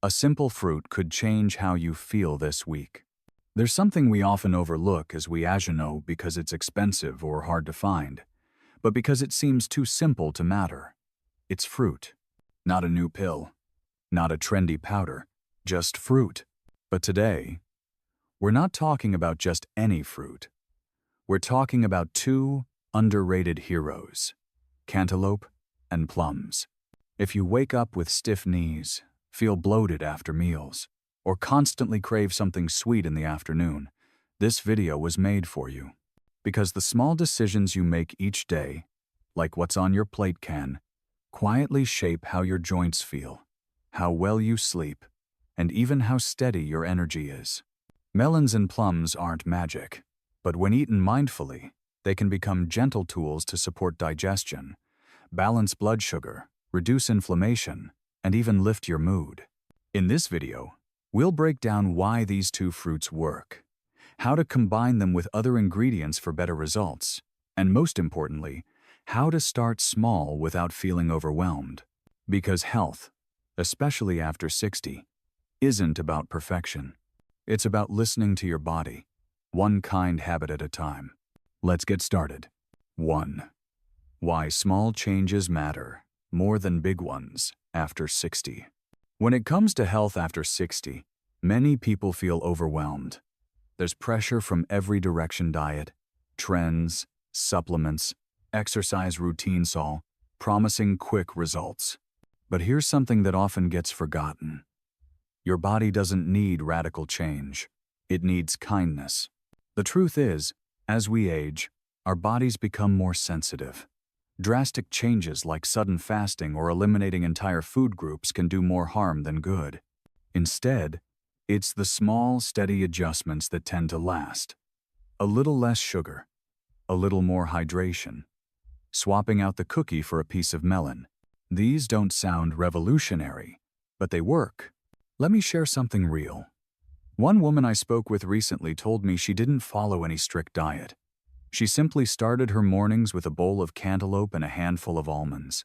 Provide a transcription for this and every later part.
A simple fruit could change how you feel this week. There's something we often overlook as we know because it's expensive or hard to find, but because it seems too simple to matter. It's fruit. Not a new pill. Not a trendy powder. Just fruit. But today, we're not talking about just any fruit. We're talking about two underrated heroes, cantaloupe and plums. If you wake up with stiff knees, feel bloated after meals, or constantly crave something sweet in the afternoon, this video was made for you. Because the small decisions you make each day, like what's on your plate, can quietly shape how your joints feel, how well you sleep, and even how steady your energy is. Melons and plums aren't magic, but when eaten mindfully, they can become gentle tools to support digestion, balance blood sugar, reduce inflammation, and even lift your mood. In this video, we'll break down why these two fruits work, how to combine them with other ingredients for better results, and most importantly, how to start small without feeling overwhelmed. Because health, especially after 60, isn't about perfection. It's about listening to your body, one kind habit at a time. Let's get started. 1. Why small changes matter more than big ones after 60. When it comes to health after 60, many people feel overwhelmed. There's pressure from every direction: diet, trends, supplements, exercise routines, all promising quick results. But here's something that often gets forgotten. Your body doesn't need radical change. It needs kindness. The truth is, as we age, our bodies become more sensitive. Drastic changes like sudden fasting or eliminating entire food groups can do more harm than good. Instead, it's the small, steady adjustments that tend to last. A little less sugar, a little more hydration, swapping out the cookie for a piece of melon. These don't sound revolutionary, but they work. Let me share something real. One woman I spoke with recently told me she didn't follow any strict diet. She simply started her mornings with a bowl of cantaloupe and a handful of almonds.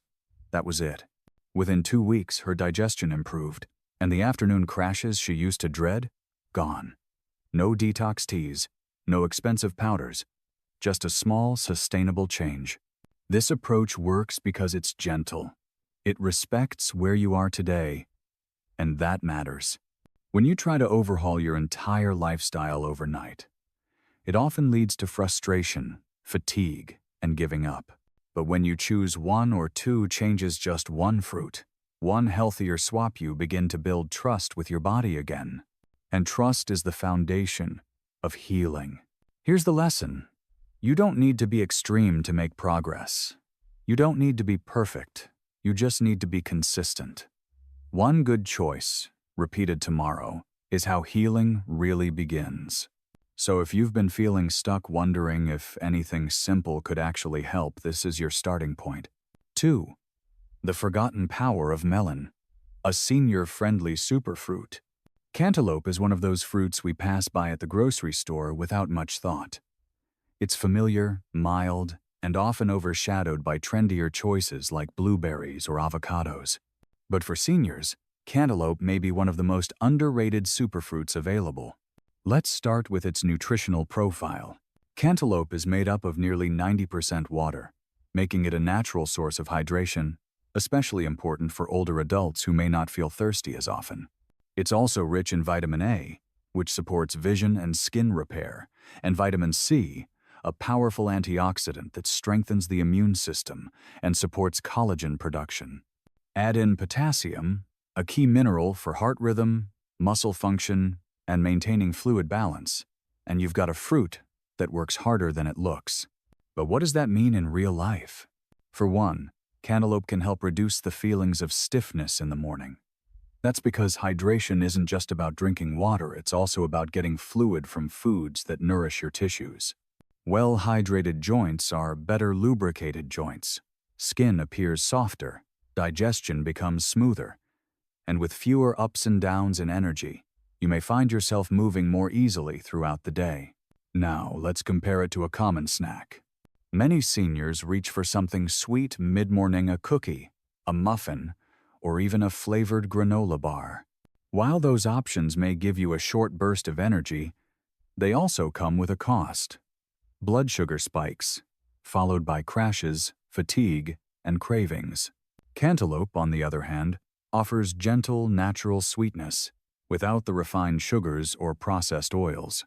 That was it. Within 2 weeks, her digestion improved, and the afternoon crashes she used to dread, gone. No detox teas, no expensive powders, just a small, sustainable change. This approach works because it's gentle. It respects where you are today, and that matters. When you try to overhaul your entire lifestyle overnight, it often leads to frustration, fatigue, and giving up. But when you choose 1 or 2 changes, just one fruit, one healthier swap, you begin to build trust with your body again. And trust is the foundation of healing. Here's the lesson. You don't need to be extreme to make progress. You don't need to be perfect. You just need to be consistent. One good choice, repeated tomorrow, is how healing really begins. So if you've been feeling stuck, wondering if anything simple could actually help, this is your starting point. 2. The forgotten power of melon, a senior-friendly superfruit. Cantaloupe is one of those fruits we pass by at the grocery store without much thought. It's familiar, mild, and often overshadowed by trendier choices like blueberries or avocados. But for seniors, cantaloupe may be one of the most underrated superfruits available. Let's start with its nutritional profile. Cantaloupe is made up of nearly 90% water, making it a natural source of hydration, especially important for older adults who may not feel thirsty as often. It's also rich in vitamin A, which supports vision and skin repair, and vitamin C, a powerful antioxidant that strengthens the immune system and supports collagen production. Add in potassium, a key mineral for heart rhythm, muscle function, and maintaining fluid balance, and you've got a fruit that works harder than it looks. But what does that mean in real life? For one, cantaloupe can help reduce the feelings of stiffness in the morning. That's because hydration isn't just about drinking water, it's also about getting fluid from foods that nourish your tissues. Well-hydrated joints are better lubricated joints. Skin appears softer, digestion becomes smoother, and with fewer ups and downs in energy, you may find yourself moving more easily throughout the day. Now, let's compare it to a common snack. Many seniors reach for something sweet mid-morning: a cookie, a muffin, or even a flavored granola bar. While those options may give you a short burst of energy, they also come with a cost. Blood sugar spikes, followed by crashes, fatigue, and cravings. Cantaloupe, on the other hand, offers gentle, natural sweetness, without the refined sugars or processed oils.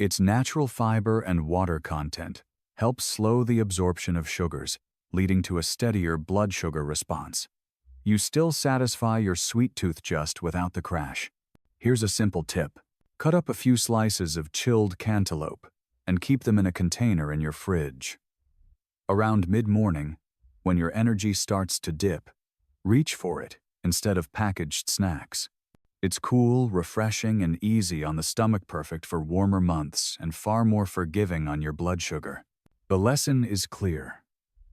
Its natural fiber and water content helps slow the absorption of sugars, leading to a steadier blood sugar response. You still satisfy your sweet tooth just without the crash. Here's a simple tip. Cut up a few slices of chilled cantaloupe and keep them in a container in your fridge. Around mid-morning, when your energy starts to dip, reach for it instead of packaged snacks. It's cool, refreshing, and easy on the stomach, perfect for warmer months and far more forgiving on your blood sugar. The lesson is clear.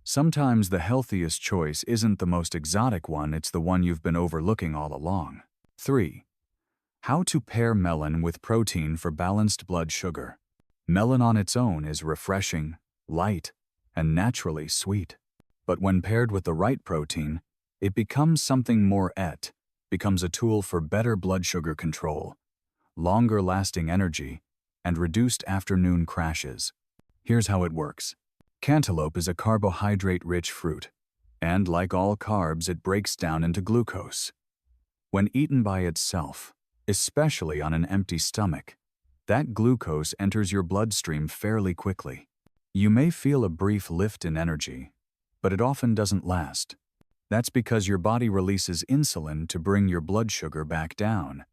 Sometimes the healthiest choice isn't the most exotic one, it's the one you've been overlooking all along. 3. How to pair melon with protein for balanced blood sugar. Melon on its own is refreshing, light, and naturally sweet. But when paired with the right protein, it becomes something more. Becomes a tool for better blood sugar control, longer-lasting energy, and reduced afternoon crashes. Here's how it works. Cantaloupe is a carbohydrate-rich fruit, and like all carbs, it breaks down into glucose. When eaten by itself, especially on an empty stomach, that glucose enters your bloodstream fairly quickly. You may feel a brief lift in energy, but it often doesn't last. That's because your body releases insulin to bring your blood sugar back down,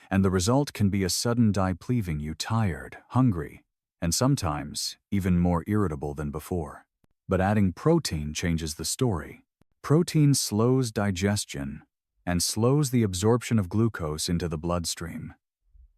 and the result can be a sudden dip, leaving you tired, hungry, and sometimes even more irritable than before. But adding protein changes the story. Protein slows digestion and slows the absorption of glucose into the bloodstream.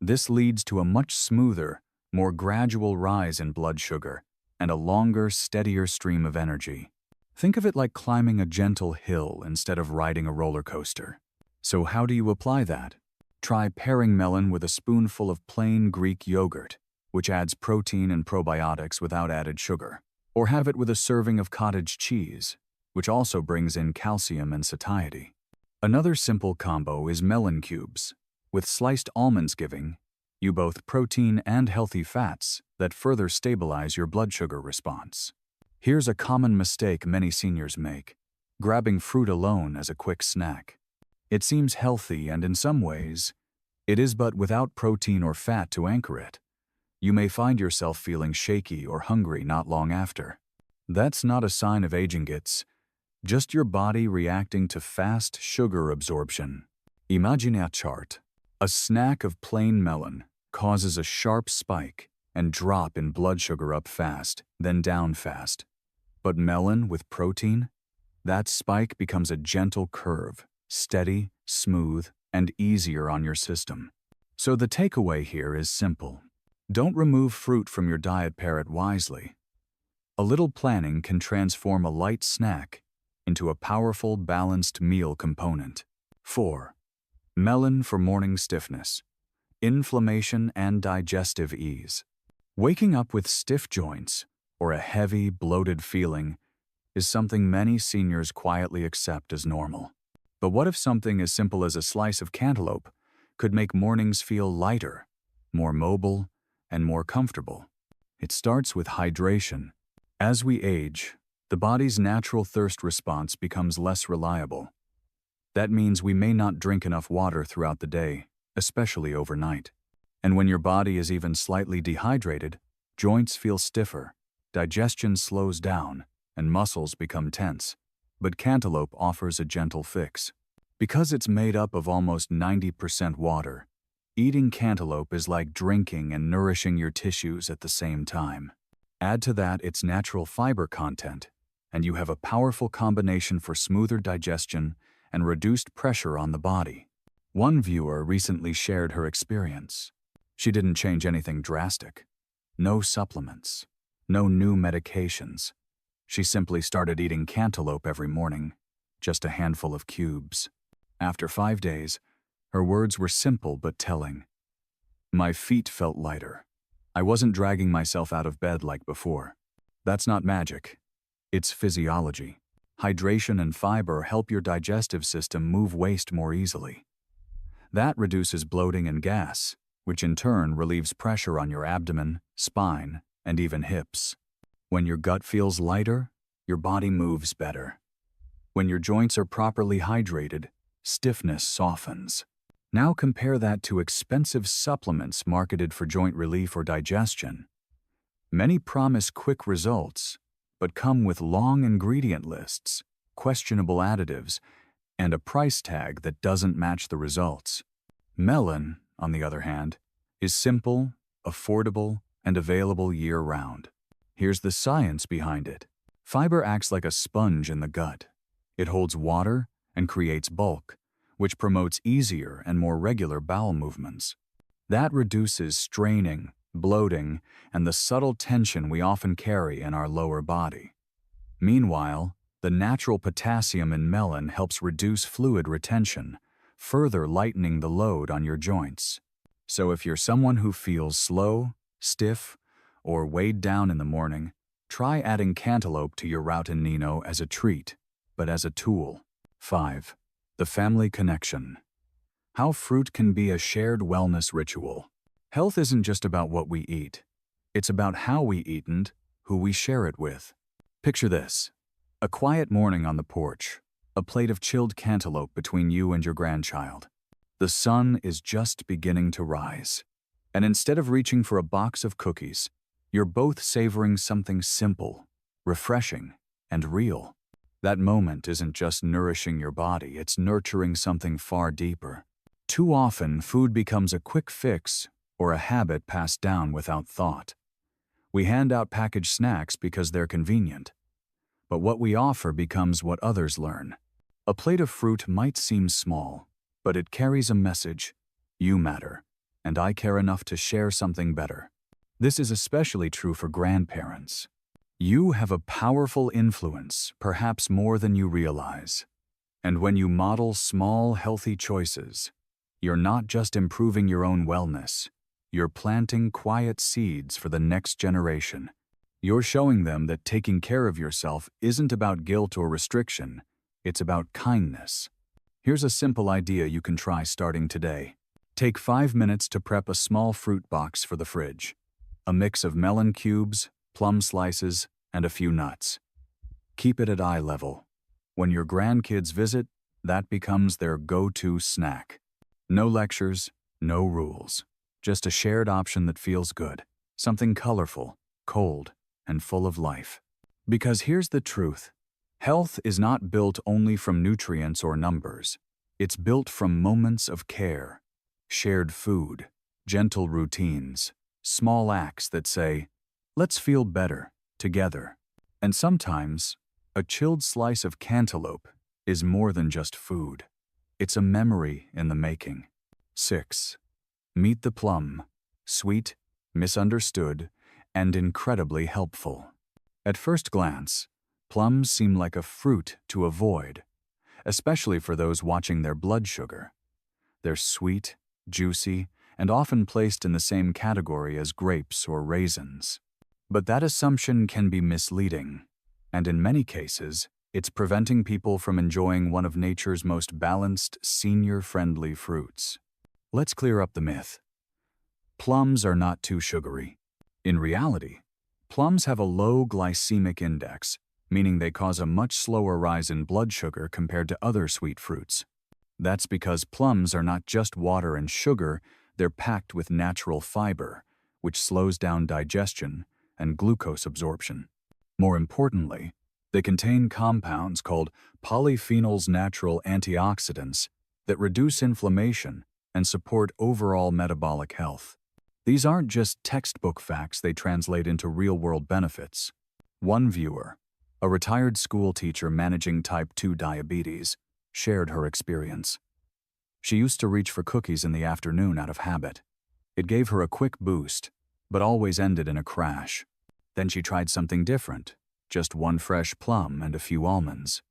This leads to a much smoother, more gradual rise in blood sugar and a longer, steadier stream of energy. Think of it like climbing a gentle hill instead of riding a roller coaster. So how do you apply that? Try pairing melon with a spoonful of plain Greek yogurt, which adds protein and probiotics without added sugar. Or have it with a serving of cottage cheese, which also brings in calcium and satiety. Another simple combo is melon cubes, with sliced almonds, giving you both protein and healthy fats that further stabilize your blood sugar response. Here's a common mistake many seniors make: grabbing fruit alone as a quick snack. It seems healthy, and in some ways, it is, but without protein or fat to anchor it, you may find yourself feeling shaky or hungry not long after. That's not a sign of aging, it's just your body reacting to fast sugar absorption. Imagine a chart. A snack of plain melon causes a sharp spike and drop in blood sugar, up fast, then down fast. But melon with protein? That spike becomes a gentle curve, steady, smooth, and easier on your system. So the takeaway here is simple. Don't remove fruit from your diet, pair it wisely. A little planning can transform a light snack into a powerful, balanced meal component. 4. Melon for morning stiffness, inflammation, and digestive ease. Waking up with stiff joints or a heavy, bloated feeling is something many seniors quietly accept as normal. But what if something as simple as a slice of cantaloupe could make mornings feel lighter, more mobile, and more comfortable? It starts with hydration. As we age, the body's natural thirst response becomes less reliable. That means we may not drink enough water throughout the day, especially overnight. And when your body is even slightly dehydrated, joints feel stiffer, digestion slows down, and muscles become tense. But cantaloupe offers a gentle fix. Because it's made up of almost 90% water, eating cantaloupe is like drinking and nourishing your tissues at the same time. Add to that its natural fiber content, and you have a powerful combination for smoother digestion and reduced pressure on the body. One viewer recently shared her experience. She didn't change anything drastic. No supplements, no new medications. She simply started eating cantaloupe every morning, just a handful of cubes. After 5 days, her words were simple but telling. My feet felt lighter. I wasn't dragging myself out of bed like before. That's not magic. It's physiology. Hydration and fiber help your digestive system move waste more easily. That reduces bloating and gas, which in turn relieves pressure on your abdomen, spine, and even hips. When your gut feels lighter, your body moves better. When your joints are properly hydrated, stiffness softens. Now compare that to expensive supplements marketed for joint relief or digestion. Many promise quick results, but come with long ingredient lists, questionable additives, and a price tag that doesn't match the results. Melon, on the other hand, is simple, affordable, and available year-round. Here's the science behind it. Fiber acts like a sponge in the gut. It holds water and creates bulk, which promotes easier and more regular bowel movements. That reduces straining, bloating, and the subtle tension we often carry in our lower body. Meanwhile, the natural potassium in melon helps reduce fluid retention, further lightening the load on your joints. So if you're someone who feels slow, stiff, or weighed down in the morning, try adding cantaloupe to your routine Nino as a treat, but as a tool. 5. The family connection. How fruit can be a shared wellness ritual. Health isn't just about what we eat. It's about how we eat and who we share it with. Picture this. A quiet morning on the porch, a plate of chilled cantaloupe between you and your grandchild. The sun is just beginning to rise, and instead of reaching for a box of cookies, you're both savoring something simple, refreshing, and real. That moment isn't just nourishing your body, it's nurturing something far deeper. Too often, food becomes a quick fix or a habit passed down without thought. We hand out packaged snacks because they're convenient, but what we offer becomes what others learn. A plate of fruit might seem small, but it carries a message. You matter, and I care enough to share something better. This is especially true for grandparents. You have a powerful influence, perhaps more than you realize. And when you model small, healthy choices, you're not just improving your own wellness, you're planting quiet seeds for the next generation. You're showing them that taking care of yourself isn't about guilt or restriction, it's about kindness. Here's a simple idea you can try starting today. Take 5 minutes to prep a small fruit box for the fridge. A mix of melon cubes, plum slices, and a few nuts. Keep it at eye level. When your grandkids visit, that becomes their go-to snack. No lectures, no rules. Just a shared option that feels good. Something colorful, cold, and full of life. Because here's the truth. Health is not built only from nutrients or numbers. It's built from moments of care, shared food, gentle routines, small acts that say, let's feel better, together. And sometimes, a chilled slice of cantaloupe is more than just food. It's a memory in the making. 6. Meet the plum. Sweet, misunderstood, and incredibly helpful. At first glance, plums seem like a fruit to avoid, especially for those watching their blood sugar. They're sweet, juicy, and often placed in the same category as grapes or raisins. But that assumption can be misleading, and in many cases, it's preventing people from enjoying one of nature's most balanced, senior-friendly fruits. Let's clear up the myth. Plums are not too sugary. In reality, plums have a low glycemic index, meaning they cause a much slower rise in blood sugar compared to other sweet fruits. That's because plums are not just water and sugar, they're packed with natural fiber, which slows down digestion and glucose absorption. More importantly, they contain compounds called polyphenols, natural antioxidants, that reduce inflammation and support overall metabolic health. These aren't just textbook facts, they translate into real-world benefits. One viewer, a retired school teacher managing type 2 diabetes, shared her experience. She used to reach for cookies in the afternoon out of habit. It gave her a quick boost, but always ended in a crash. Then she tried something different, just one fresh plum and a few almonds.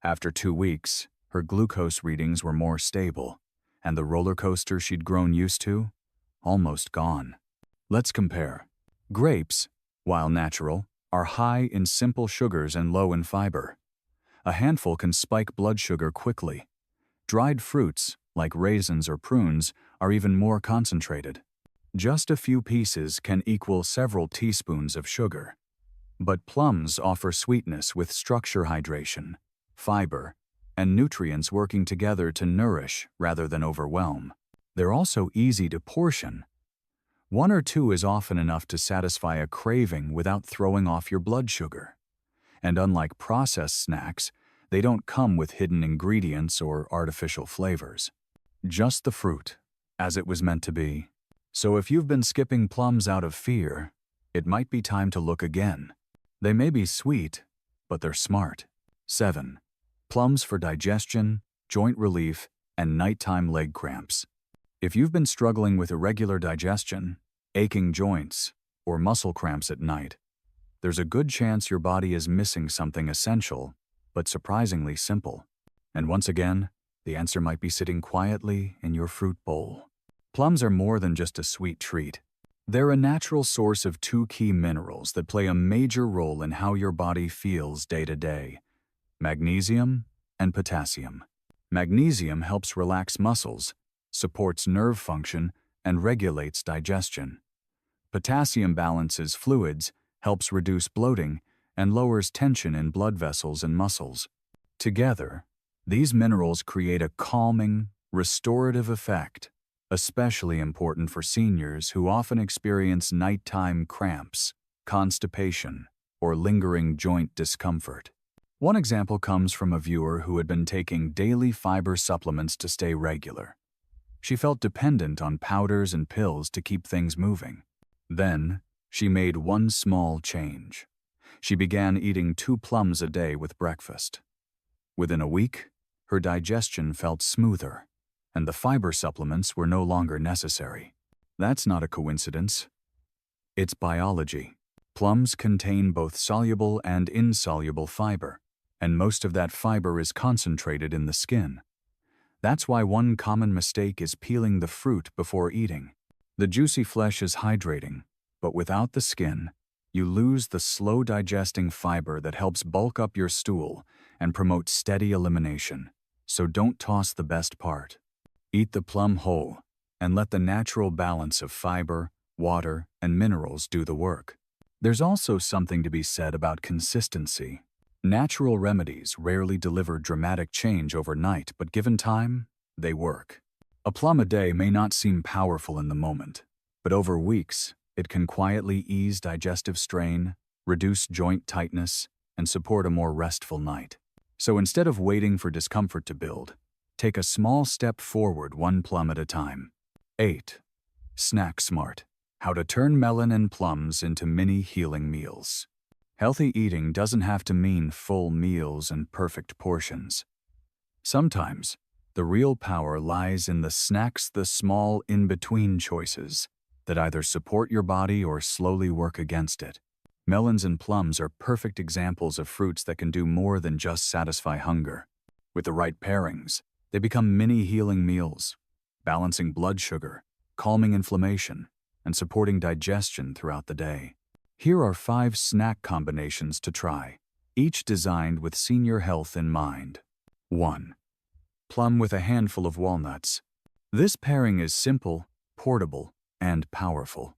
After 2 weeks, her glucose readings were more stable, and the roller coaster she'd grown used to, almost gone. Let's compare. Grapes, while natural, are high in simple sugars and low in fiber. A handful can spike blood sugar quickly. Dried fruits, like raisins or prunes, are even more concentrated. Just a few pieces can equal several teaspoons of sugar. But plums offer sweetness with structure, hydration, fiber, and nutrients working together to nourish rather than overwhelm. They're also easy to portion. One or two is often enough to satisfy a craving without throwing off your blood sugar. And unlike processed snacks, they don't come with hidden ingredients or artificial flavors. Just the fruit, as it was meant to be. So if you've been skipping plums out of fear, it might be time to look again. They may be sweet, but they're smart. 7. Plums for digestion, joint relief, and nighttime leg cramps. If you've been struggling with irregular digestion, aching joints, or muscle cramps at night, there's a good chance your body is missing something essential, but surprisingly simple. And once again, the answer might be sitting quietly in your fruit bowl. Plums are more than just a sweet treat. They're a natural source of two key minerals that play a major role in how your body feels day to day: magnesium and potassium. Magnesium helps relax muscles, supports nerve function, and regulates digestion. Potassium balances fluids, helps reduce bloating, and lowers tension in blood vessels and muscles. Together, these minerals create a calming, restorative effect, especially important for seniors who often experience nighttime cramps, constipation, or lingering joint discomfort. One example comes from a viewer who had been taking daily fiber supplements to stay regular. She felt dependent on powders and pills to keep things moving. Then, she made one small change. She began eating 2 plums a day with breakfast. Within a week, her digestion felt smoother, and the fiber supplements were no longer necessary. That's not a coincidence. It's biology. Plums contain both soluble and insoluble fiber, and most of that fiber is concentrated in the skin. That's why one common mistake is peeling the fruit before eating. The juicy flesh is hydrating, but without the skin, you lose the slow-digesting fiber that helps bulk up your stool and promote steady elimination. So don't toss the best part. Eat the plum whole, and let the natural balance of fiber, water, and minerals do the work. There's also something to be said about consistency. Natural remedies rarely deliver dramatic change overnight, but given time, they work. A plum a day may not seem powerful in the moment, but over weeks, it can quietly ease digestive strain, reduce joint tightness, and support a more restful night. So instead of waiting for discomfort to build, take a small step forward, 1 plum at a time. 8. Snack Smart: How to turn melon and plums into mini healing meals. Healthy eating doesn't have to mean full meals and perfect portions. Sometimes, the real power lies in the snacks, the small in-between choices that either support your body or slowly work against it. Melons and plums are perfect examples of fruits that can do more than just satisfy hunger. With the right pairings, they become mini healing meals, balancing blood sugar, calming inflammation, and supporting digestion throughout the day. Here are 5 snack combinations to try, each designed with senior health in mind. 1. Plum with a handful of walnuts. This pairing is simple, portable, and powerful.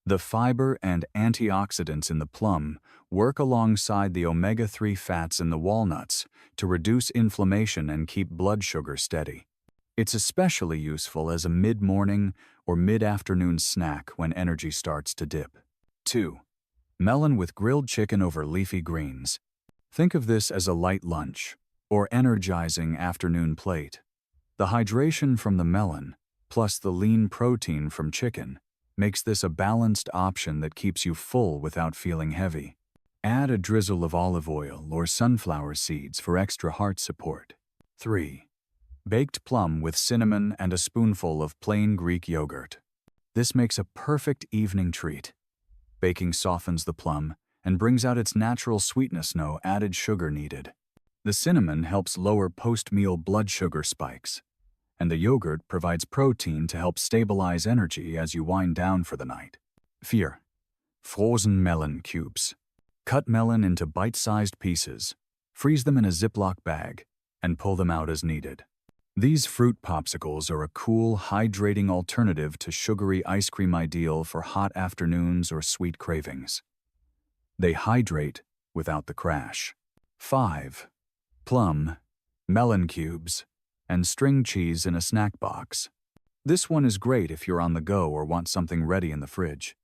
The fiber and antioxidants in the plum work alongside the omega-3 fats in the walnuts to reduce inflammation and keep blood sugar steady. It's especially useful as a mid-morning or mid-afternoon snack when energy starts to dip. 2. Melon with grilled chicken over leafy greens. Think of this as a light lunch or energizing afternoon plate. The hydration from the melon, plus the lean protein from chicken, makes this a balanced option that keeps you full without feeling heavy. Add a drizzle of olive oil or sunflower seeds for extra heart support. 3. Baked plum with cinnamon and a spoonful of plain Greek yogurt. This makes a perfect evening treat. Baking softens the plum and brings out its natural sweetness, no added sugar needed. The cinnamon helps lower post-meal blood sugar spikes, and the yogurt provides protein to help stabilize energy as you wind down for the night. 4. Frozen melon cubes. Cut melon into bite-sized pieces, freeze them in a Ziploc bag, and pull them out as needed. These fruit popsicles are a cool, hydrating alternative to sugary ice cream, ideal for hot afternoons or sweet cravings. They hydrate without the crash. 5. Plum, melon cubes, and string cheese in a snack box. This one is great if you're on the go or want something ready in the fridge.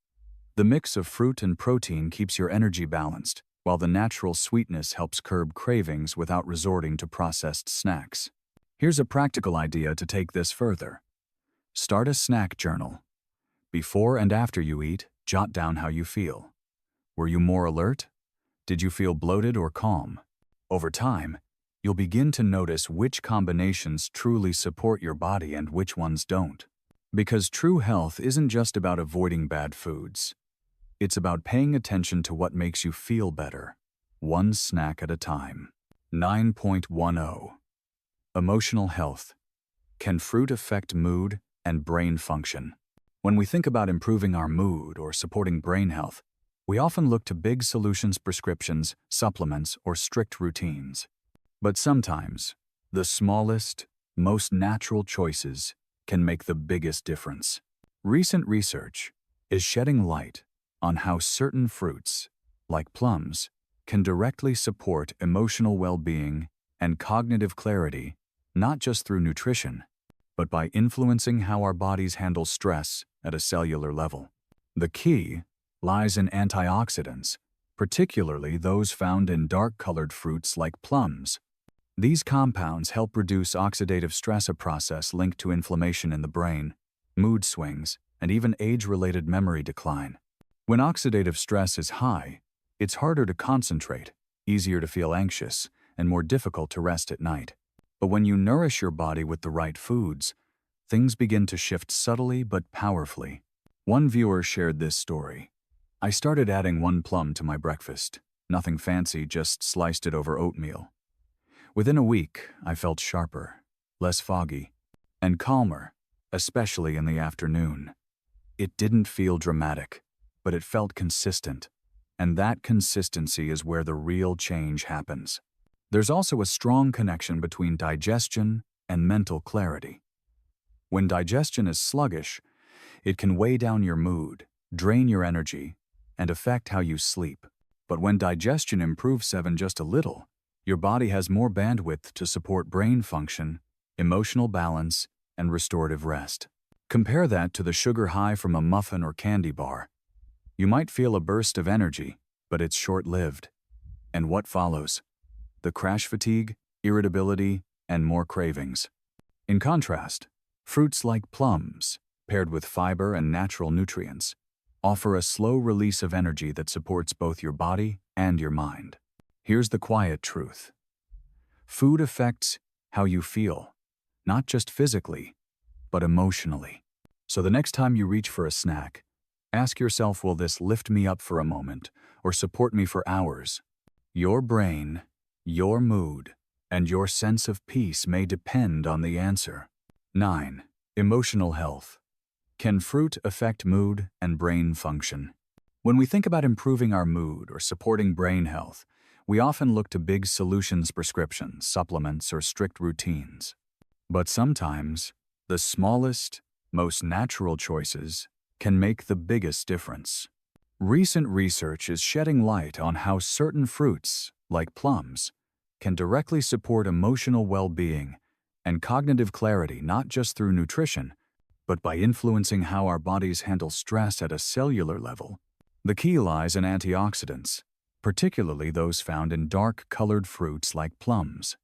The mix of fruit and protein keeps your energy balanced, while the natural sweetness helps curb cravings without resorting to processed snacks. Here's a practical idea to take this further. Start a snack journal. Before and after you eat, jot down how you feel. Were you more alert? Did you feel bloated or calm? Over time, you'll begin to notice which combinations truly support your body and which ones don't. Because true health isn't just about avoiding bad foods. It's about paying attention to what makes you feel better, one snack at a time. 9.10. Emotional health. Can fruit affect mood and brain function? When we think about improving our mood or supporting brain health, we often look to big solutions, prescriptions, supplements, or strict routines. But sometimes, the smallest, most natural choices can make the biggest difference. Recent research is shedding light on how certain fruits, like plums, can directly support emotional well-being and cognitive clarity, not just through nutrition, but by influencing how our bodies handle stress at a cellular level. The key lies in antioxidants, particularly those found in dark-colored fruits like plums. These compounds help reduce oxidative stress, a process linked to inflammation in the brain, mood swings, and even age-related memory decline. When oxidative stress is high, it's harder to concentrate, easier to feel anxious, and more difficult to rest at night. But when you nourish your body with the right foods, things begin to shift subtly but powerfully. One viewer shared this story. I started adding 1 plum to my breakfast. Nothing fancy, just sliced it over oatmeal. Within a week, I felt sharper, less foggy, and calmer, especially in the afternoon. It didn't feel dramatic, but it felt consistent, and that consistency is where the real change happens. There's also a strong connection between digestion and mental clarity. When digestion is sluggish, it can weigh down your mood, drain your energy, and affect how you sleep. But when digestion improves just a little, your body has more bandwidth to support brain function, emotional balance, and restorative rest. Compare that to the sugar high from a muffin or candy bar. You might feel a burst of energy, but it's short-lived. And what follows? The crash fatigue, irritability, and more cravings. In contrast, fruits like plums, paired with fiber and natural nutrients, offer a slow release of energy that supports both your body and your mind. Here's the quiet truth. Food affects how you feel, not just physically, but emotionally. So the next time you reach for a snack, ask yourself, will this lift me up for a moment or support me for hours? Your brain, your mood, and your sense of peace may depend on the answer. 9. Emotional health. Can fruit affect mood and brain function? When we think about improving our mood or supporting brain health, we often look to big solutions, prescriptions, supplements, or strict routines. But sometimes, the smallest, most natural choices can make the biggest difference. Recent research is shedding light on how certain fruits, like plums, can directly support emotional well-being and cognitive clarity, not just through nutrition, but by influencing how our bodies handle stress at a cellular level. The key lies in antioxidants, particularly those found in dark-colored fruits like plums.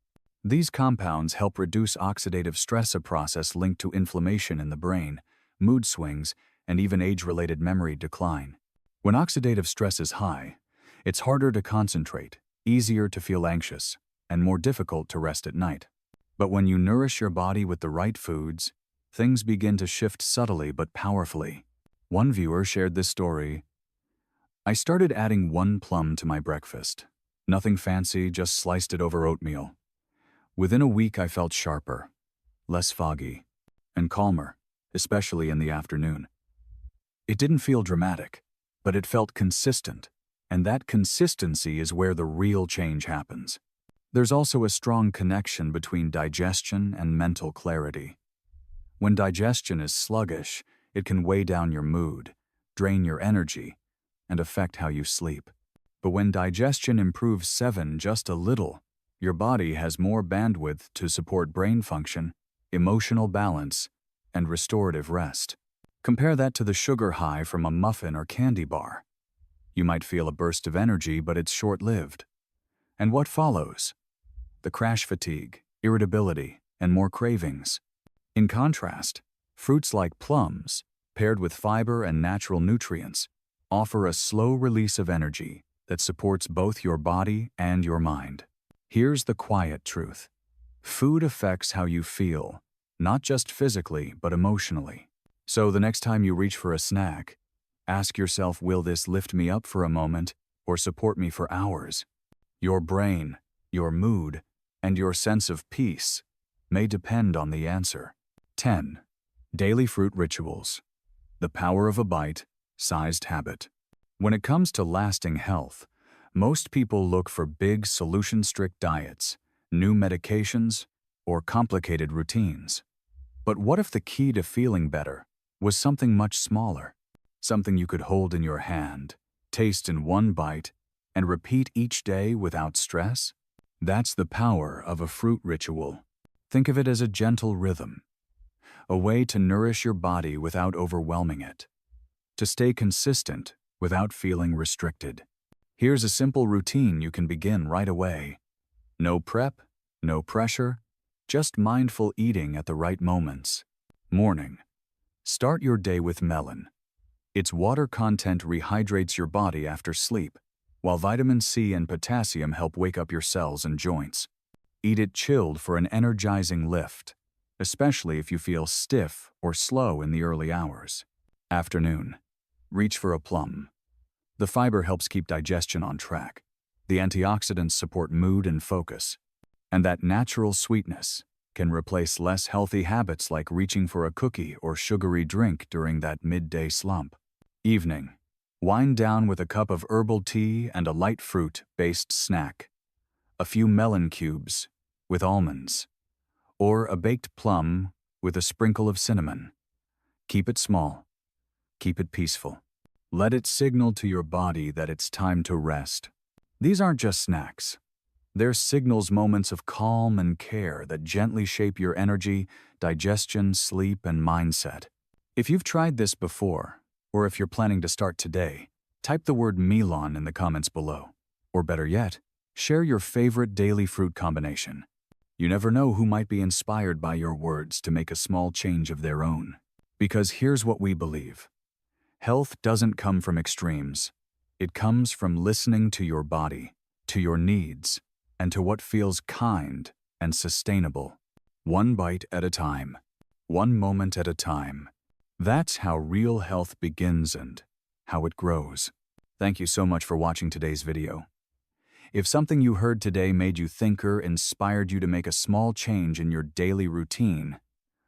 These compounds help reduce oxidative stress, a process linked to inflammation in the brain, mood swings, and even age-related memory decline. When oxidative stress is high, it's harder to concentrate, easier to feel anxious, and more difficult to rest at night. But when you nourish your body with the right foods, things begin to shift subtly but powerfully. One viewer shared this story. I started adding 1 plum to my breakfast. Nothing fancy, just sliced it over oatmeal. Within a week, I felt sharper, less foggy, and calmer, especially in the afternoon. It didn't feel dramatic, but it felt consistent, and that consistency is where the real change happens. There's also a strong connection between digestion and mental clarity. When digestion is sluggish, it can weigh down your mood, drain your energy, and affect how you sleep. But when digestion improves just a little, your body has more bandwidth to support brain function, emotional balance, and restorative rest. Compare that to the sugar high from a muffin or candy bar. You might feel a burst of energy, but it's short-lived. And what follows? The crash fatigue, irritability, and more cravings. In contrast, fruits like plums, paired with fiber and natural nutrients, offer a slow release of energy that supports both your body and your mind. Here's the quiet truth. Food affects how you feel, not just physically, but emotionally. So the next time you reach for a snack, ask yourself, will this lift me up for a moment or support me for hours? Your brain, your mood, and your sense of peace may depend on the answer. 10. Daily fruit rituals. The power of a bite-sized habit. When it comes to lasting health, most people look for big solution-strict diets, new medications, or complicated routines. But what if the key to feeling better was something much smaller? Something you could hold in your hand, taste in one bite, and repeat each day without stress? That's the power of a fruit ritual. Think of it as a gentle rhythm, a way to nourish your body without overwhelming it, to stay consistent without feeling restricted. Here's a simple routine you can begin right away. No prep, no pressure, just mindful eating at the right moments. Morning. Start your day with melon. Its water content rehydrates your body after sleep, while vitamin C and potassium help wake up your cells and joints. Eat it chilled for an energizing lift, especially if you feel stiff or slow in the early hours. Afternoon. Reach for a plum. The fiber helps keep digestion on track. The antioxidants support mood and focus. And that natural sweetness can replace less healthy habits like reaching for a cookie or sugary drink during that midday slump. Evening. Wind down with a cup of herbal tea and a light fruit-based snack. A few melon cubes with almonds, or a baked plum with a sprinkle of cinnamon. Keep it small. Keep it peaceful. Let it signal to your body that it's time to rest. These aren't just snacks. They're signals, moments of calm and care that gently shape your energy, digestion, sleep, and mindset. If you've tried this before, or if you're planning to start today, type the word melon in the comments below. Or better yet, share your favorite daily fruit combination. You never know who might be inspired by your words to make a small change of their own. Because here's what we believe. Health doesn't come from extremes. It comes from listening to your body, to your needs, and to what feels kind and sustainable. One bite at a time. One moment at a time. That's how real health begins and how it grows. Thank you so much for watching today's video. If something you heard today made you think or inspired you to make a small change in your daily routine,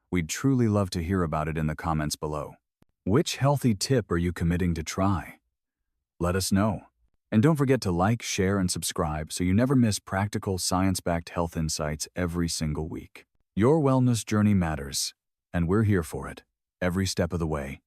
we'd truly love to hear about it in the comments below. Which healthy tip are you committing to try? Let us know. And don't forget to like, share, and subscribe so you never miss practical, science-backed health insights every single week. Your wellness journey matters, and we're here for it, every step of the way.